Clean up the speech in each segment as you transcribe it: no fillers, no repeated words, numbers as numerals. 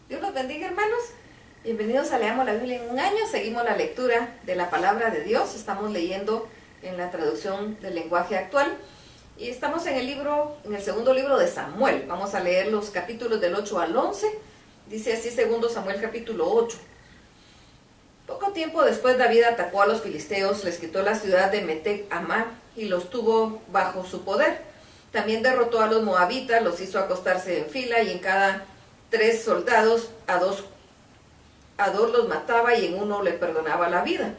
Dios los bendiga, hermanos. Bienvenidos a Leamos la Biblia en un año. Seguimos la lectura de la palabra de Dios. Estamos leyendo en la traducción del lenguaje actual. Y estamos en el segundo libro de Samuel. Vamos a leer los capítulos del 8 al 11. Dice así, segundo Samuel capítulo 8. Poco tiempo después David atacó a los filisteos, les quitó la ciudad de Meteg-Amá y los tuvo bajo su poder. También derrotó a los moabitas, los hizo acostarse en fila y en cada 3 soldados a dos los mataba y en uno le perdonaba la vida.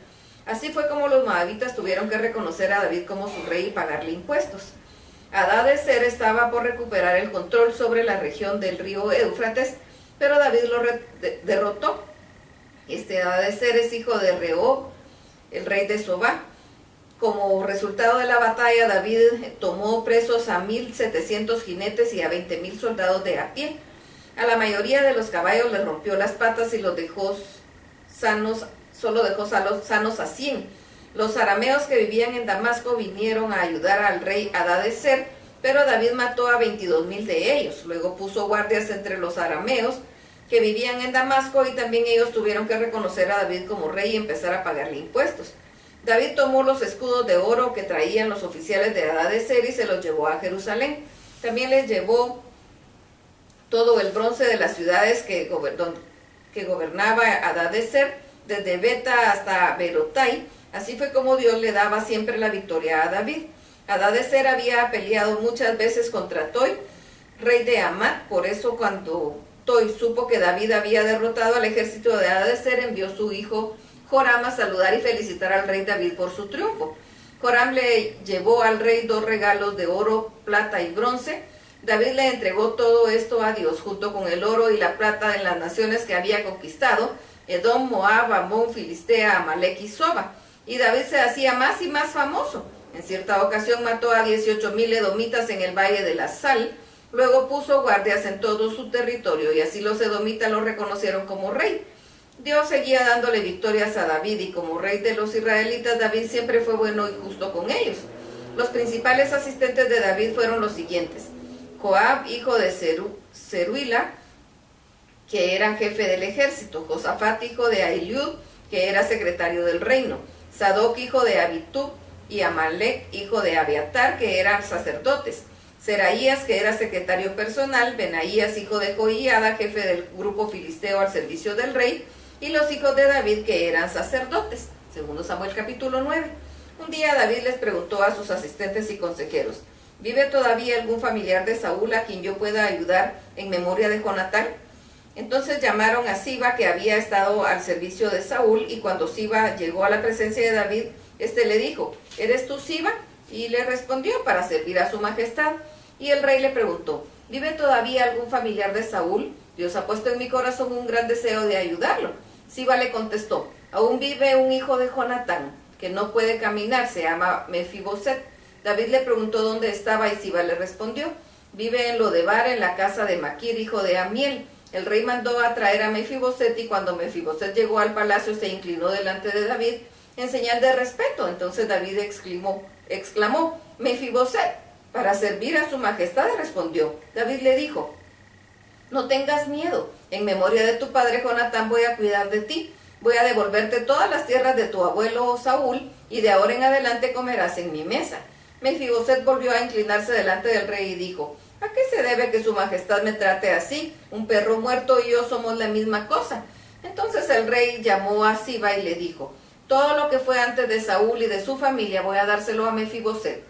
Así fue como los moabitas tuvieron que reconocer a David como su rey y pagarle impuestos. Hadadezer estaba por recuperar el control sobre la región del río Éufrates, pero David lo derrotó. Hadadezer es hijo de Rehob, el rey de Sobá. Como resultado de la batalla, David tomó presos a 1,700 jinetes y a 20,000 soldados de a pie. A la mayoría de los caballos les rompió las patas y los dejó sanos, solo dejó sanos a 100. Los arameos que vivían en Damasco vinieron a ayudar al rey Hadadezer, pero David mató a 22,000 de ellos. Luego puso guardias entre los arameos que vivían en Damasco y también ellos tuvieron que reconocer a David como rey y empezar a pagarle impuestos. David tomó los escudos de oro que traían los oficiales de Hadadezer y se los llevó a Jerusalén. También les llevó todo el bronce de las ciudades que gobernaba Hadadezer, desde Beta hasta Berotai. Así fue como Dios le daba siempre la victoria a David. Hadadezer había peleado muchas veces contra Toi, rey de Hamat. Por eso cuando Toi supo que David había derrotado al ejército de Hadadezer, envió a su hijo Joram a saludar y felicitar al rey David por su triunfo. Joram le llevó al rey 2 regalos de oro, plata y bronce. David le entregó todo esto a Dios, junto con el oro y la plata en las naciones que había conquistado: Edom, Moab, Amón, Filistea, Amalek y Soba. Y David se hacía más y más famoso. En cierta ocasión mató a 18,000 edomitas en el valle de la Sal. Luego puso guardias en todo su territorio y así los edomitas lo reconocieron como rey. Dios seguía dándole victorias a David y como rey de los israelitas, David siempre fue bueno y justo con ellos. Los principales asistentes de David fueron los siguientes: Joab, hijo de Zeruila, que era jefe del ejército; Josafat, hijo de Ahilud, que era secretario del reino; Sadoc, hijo de Abitub, y Amalek, hijo de Abiatar, que eran sacerdotes; Seraías, que era secretario personal; Benaías, hijo de Joiada, jefe del grupo filisteo al servicio del rey; y los hijos de David, que eran sacerdotes. Segundo Samuel capítulo 9. Un día David les preguntó a sus asistentes y consejeros: ¿vive todavía algún familiar de Saúl a quien yo pueda ayudar en memoria de Jonatán? Entonces llamaron a Siba, que había estado al servicio de Saúl, y cuando Siba llegó a la presencia de David, le dijo: ¿eres tú, Siba? Y le respondió: para servir a su majestad. Y el rey le preguntó: ¿vive todavía algún familiar de Saúl? Dios ha puesto en mi corazón un gran deseo de ayudarlo. Siba le contestó: aún vive un hijo de Jonatán, que no puede caminar, se llama Mefiboset. David le preguntó dónde estaba y Siba le respondió: vive en Lodebar, en la casa de Maquir, hijo de Amiel. El rey mandó a traer a Mefiboset, y cuando Mefiboset llegó al palacio se inclinó delante de David en señal de respeto. Entonces David exclamó: Mefiboset, para servir a su majestad, respondió. David le dijo: no tengas miedo, en memoria de tu padre Jonatán voy a cuidar de ti. Voy a devolverte todas las tierras de tu abuelo Saúl, y de ahora en adelante comerás en mi mesa. Mefiboset volvió a inclinarse delante del rey y dijo: ¿a qué se debe que su majestad me trate así? Un perro muerto y yo somos la misma cosa. Entonces el rey llamó a Siba y le dijo: todo lo que fue antes de Saúl y de su familia voy a dárselo a Mefiboset.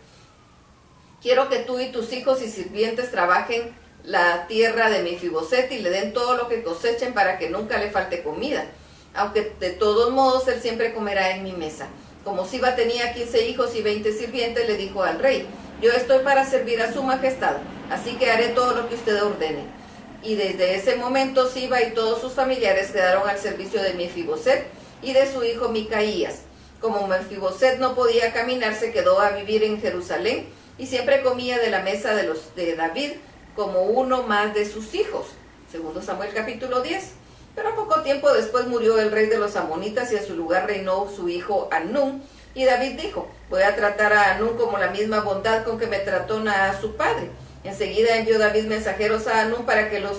Quiero que tú y tus hijos y sirvientes trabajen la tierra de Mefiboset y le den todo lo que cosechen para que nunca le falte comida. Aunque de todos modos él siempre comerá en mi mesa. Como Siba tenía 15 hijos y 20 sirvientes, le dijo al rey: yo estoy para servir a su majestad, así que haré todo lo que usted ordene. Y desde ese momento Siba y todos sus familiares quedaron al servicio de Mefiboset y de su hijo Micaías. Como Mefiboset no podía caminar, se quedó a vivir en Jerusalén y siempre comía de la mesa de David como uno más de sus hijos. Segundo Samuel capítulo 10. Pero poco tiempo después murió el rey de los amonitas y en su lugar reinó su hijo Anún. Y David dijo: voy a tratar a Anún como la misma bondad con que me trató a su padre. Enseguida envió David mensajeros a Anún para que los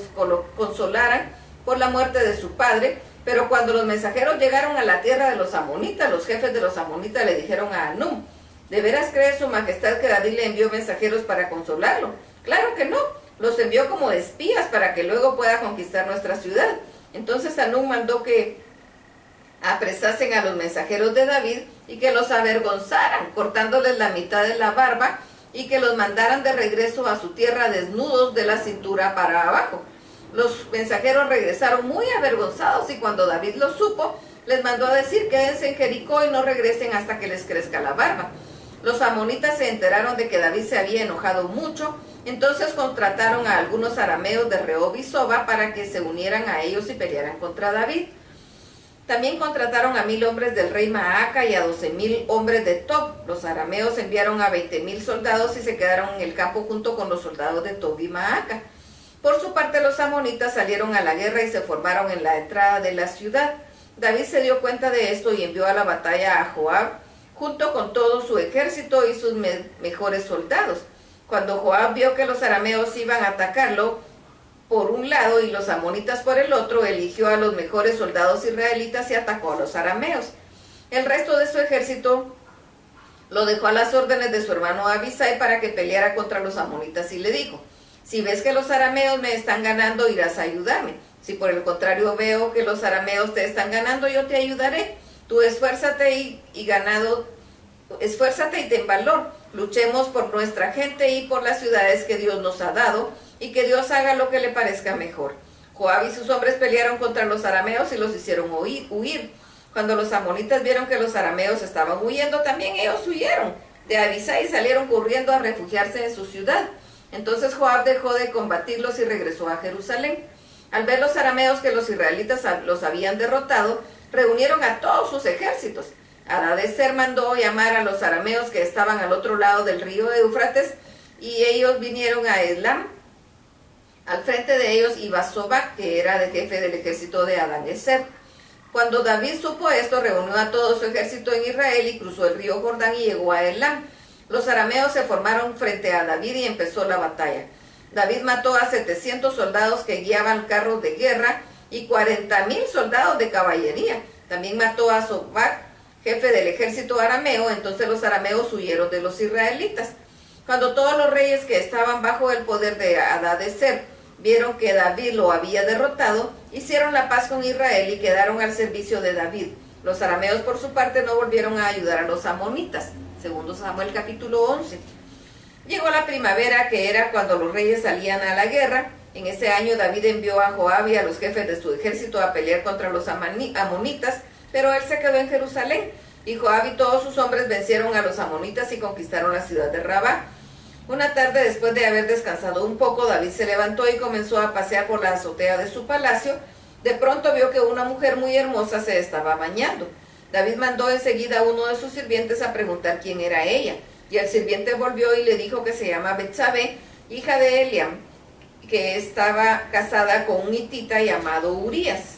consolaran por la muerte de su padre. Pero cuando los mensajeros llegaron a la tierra de los amonitas, los jefes de los amonitas le dijeron a Anún: ¿de veras cree su majestad que David le envió mensajeros para consolarlo? Claro que no, los envió como espías para que luego pueda conquistar nuestra ciudad. Entonces Anún mandó que apresasen a los mensajeros de David y que los avergonzaran, cortándoles la mitad de la barba, y que los mandaran de regreso a su tierra desnudos de la cintura para abajo. Los mensajeros regresaron muy avergonzados, y cuando David lo supo, les mandó a decir: quédense en Jericó y no regresen hasta que les crezca la barba. Los amonitas se enteraron de que David se había enojado mucho, entonces contrataron a algunos arameos de Rehob y Soba para que se unieran a ellos y pelearan contra David. También contrataron a 1000 hombres del rey Maaca y a 12,000 hombres de Tob. Los arameos enviaron a 20,000 soldados y se quedaron en el campo junto con los soldados de Tob y Maaca. Por su parte, los amonitas salieron a la guerra y se formaron en la entrada de la ciudad. David se dio cuenta de esto y envió a la batalla a Joab junto con todo su ejército y sus mejores soldados. Cuando Joab vio que los arameos iban a atacarlo por un lado y los amonitas por el otro, eligió a los mejores soldados israelitas y atacó a los arameos. El resto de su ejército lo dejó a las órdenes de su hermano Abisai para que peleara contra los amonitas, y le dijo: si ves que los arameos me están ganando, irás a ayudarme. Si por el contrario veo que los arameos te están ganando, yo te ayudaré. Tú esfuérzate y ten valor. Luchemos por nuestra gente y por las ciudades que Dios nos ha dado, y que Dios haga lo que le parezca mejor. Joab y sus hombres pelearon contra los arameos y los hicieron huir. Cuando los amonitas vieron que los arameos estaban huyendo, también ellos huyeron de Abisai y salieron corriendo a refugiarse en su ciudad. Entonces Joab dejó de combatirlos y regresó a Jerusalén. Al ver los arameos que los israelitas los habían derrotado, reunieron a todos sus ejércitos. Hadadezer mandó llamar a los arameos que estaban al otro lado del río Éufrates, y ellos vinieron a Elam. Al frente de ellos iba Sobac, que era de jefe del ejército de Hadadezer. Cuando David supo esto, reunió a todo su ejército en Israel y cruzó el río Jordán y llegó a Elam. Los arameos se formaron frente a David y empezó la batalla. David mató a 700 soldados que guiaban carros de guerra y 40,000 soldados de caballería. También mató a Sobac, jefe del ejército arameo. Entonces los arameos huyeron de los israelitas. Cuando todos los reyes que estaban bajo el poder de Hadadezer vieron que David lo había derrotado, hicieron la paz con Israel y quedaron al servicio de David. Los arameos, por su parte, no volvieron a ayudar a los amonitas. Segundo Samuel capítulo 11. Llegó la primavera, que era cuando los reyes salían a la guerra. En ese año David envió a Joab y a los jefes de su ejército a pelear contra los amonitas, pero él se quedó en Jerusalén. Y Joab y todos sus hombres vencieron a los amonitas y conquistaron la ciudad de Rabá. Una tarde, después de haber descansado un poco, David se levantó y comenzó a pasear por la azotea de su palacio. De pronto vio que una mujer muy hermosa se estaba bañando. David mandó enseguida a uno de sus sirvientes a preguntar quién era ella. Y el sirviente volvió y le dijo que se llama Betsabé, hija de Eliam, que estaba casada con un hitita llamado Urías.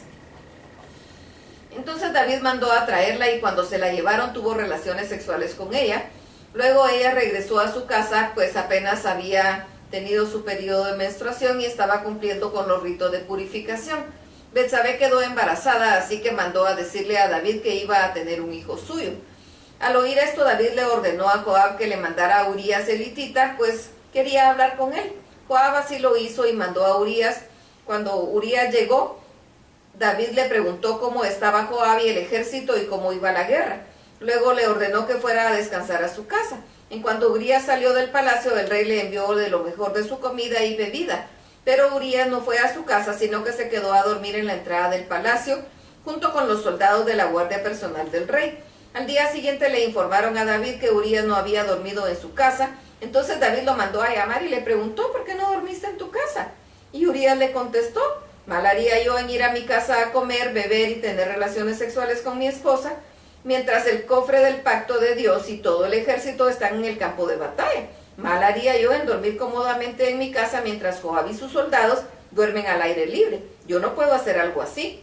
Entonces David mandó a traerla, y cuando se la llevaron tuvo relaciones sexuales con ella. Luego ella regresó a su casa, pues apenas había tenido su periodo de menstruación y estaba cumpliendo con los ritos de purificación. Betsabé quedó embarazada, así que mandó a decirle a David que iba a tener un hijo suyo. Al oír esto, David le ordenó a Joab que le mandara a Urías el hitita, pues quería hablar con él. Joab así lo hizo y mandó a Urías. Cuando Urías llegó, David le preguntó cómo estaba Joab y el ejército y cómo iba la guerra. Luego le ordenó que fuera a descansar a su casa. En cuanto Urías salió del palacio, el rey le envió de lo mejor de su comida y bebida. Pero Urías no fue a su casa, sino que se quedó a dormir en la entrada del palacio, junto con los soldados de la guardia personal del rey. Al día siguiente le informaron a David que Urías no había dormido en su casa. Entonces David lo mandó a llamar y le preguntó: ¿por qué no dormiste en tu casa? Y Urías le contestó: mal haría yo en ir a mi casa a comer, beber y tener relaciones sexuales con mi esposa, mientras el cofre del pacto de Dios y todo el ejército están en el campo de batalla. Mal haría yo en dormir cómodamente en mi casa mientras Joab y sus soldados duermen al aire libre. Yo no puedo hacer algo así.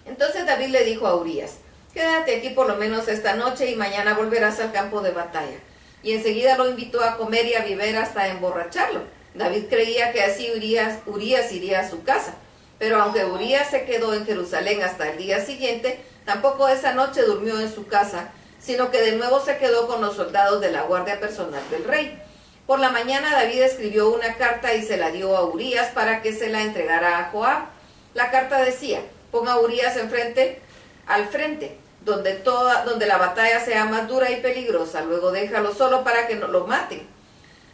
Entonces David le dijo a Urías: quédate aquí por lo menos esta noche y mañana volverás al campo de batalla. Y enseguida lo invitó a comer y a beber hasta emborracharlo. David creía que así Urías iría a su casa. Pero aunque Urías se quedó en Jerusalén hasta el día siguiente, tampoco esa noche durmió en su casa, sino que de nuevo se quedó con los soldados de la guardia personal del rey. Por la mañana David escribió una carta y se la dio a Urías para que se la entregara a Joab. La carta decía: ponga a Urías al frente, donde la batalla sea más dura y peligrosa, luego déjalo solo para que no lo maten.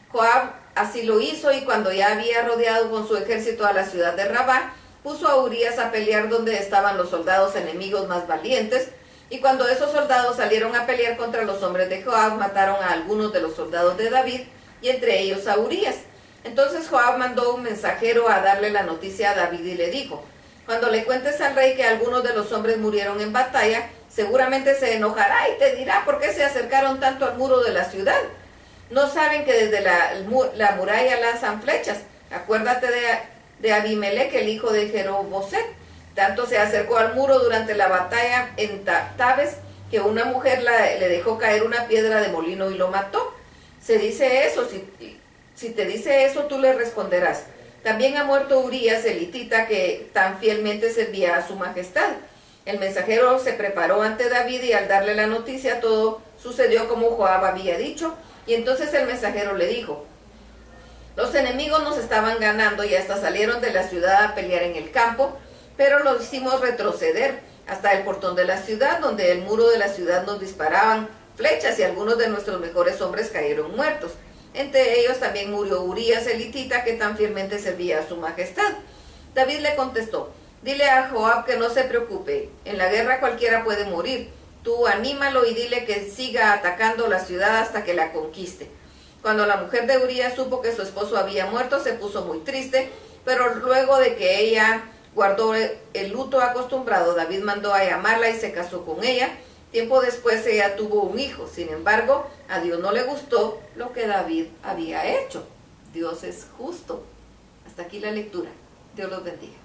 Joab así lo hizo, y cuando ya había rodeado con su ejército a la ciudad de Rabá, puso a Urías a pelear donde estaban los soldados enemigos más valientes, y cuando esos soldados salieron a pelear contra los hombres de Joab, mataron a algunos de los soldados de David, y entre ellos a Urías. Entonces Joab mandó un mensajero a darle la noticia a David y le dijo: cuando le cuentes al rey que algunos de los hombres murieron en batalla, seguramente se enojará y te dirá por qué se acercaron tanto al muro de la ciudad. No saben que desde la muralla lanzan flechas. Acuérdate de Abimelech, el hijo de Jeroboset. Tanto se acercó al muro durante la batalla en Tabes, que una mujer le dejó caer una piedra de molino y lo mató. Se dice eso, si te dice eso, tú le responderás: también ha muerto Urías el hitita, que tan fielmente servía a su majestad. El mensajero se preparó ante David, y al darle la noticia todo sucedió como Joab había dicho. Y entonces el mensajero le dijo: los enemigos nos estaban ganando y hasta salieron de la ciudad a pelear en el campo, pero los hicimos retroceder hasta el portón de la ciudad, donde el muro de la ciudad nos disparaban flechas, y algunos de nuestros mejores hombres cayeron muertos. Entre ellos también murió Urías el hitita, que tan fielmente servía a su majestad. David le contestó: dile a Joab que no se preocupe, en la guerra cualquiera puede morir. Tú anímalo y dile que siga atacando la ciudad hasta que la conquiste. Cuando la mujer de Urías supo que su esposo había muerto, se puso muy triste, pero luego de que ella guardó el luto acostumbrado, David mandó a llamarla y se casó con ella. Tiempo después ella tuvo un hijo. Sin embargo, a Dios no le gustó lo que David había hecho. Dios es justo. Hasta aquí la lectura. Dios los bendiga.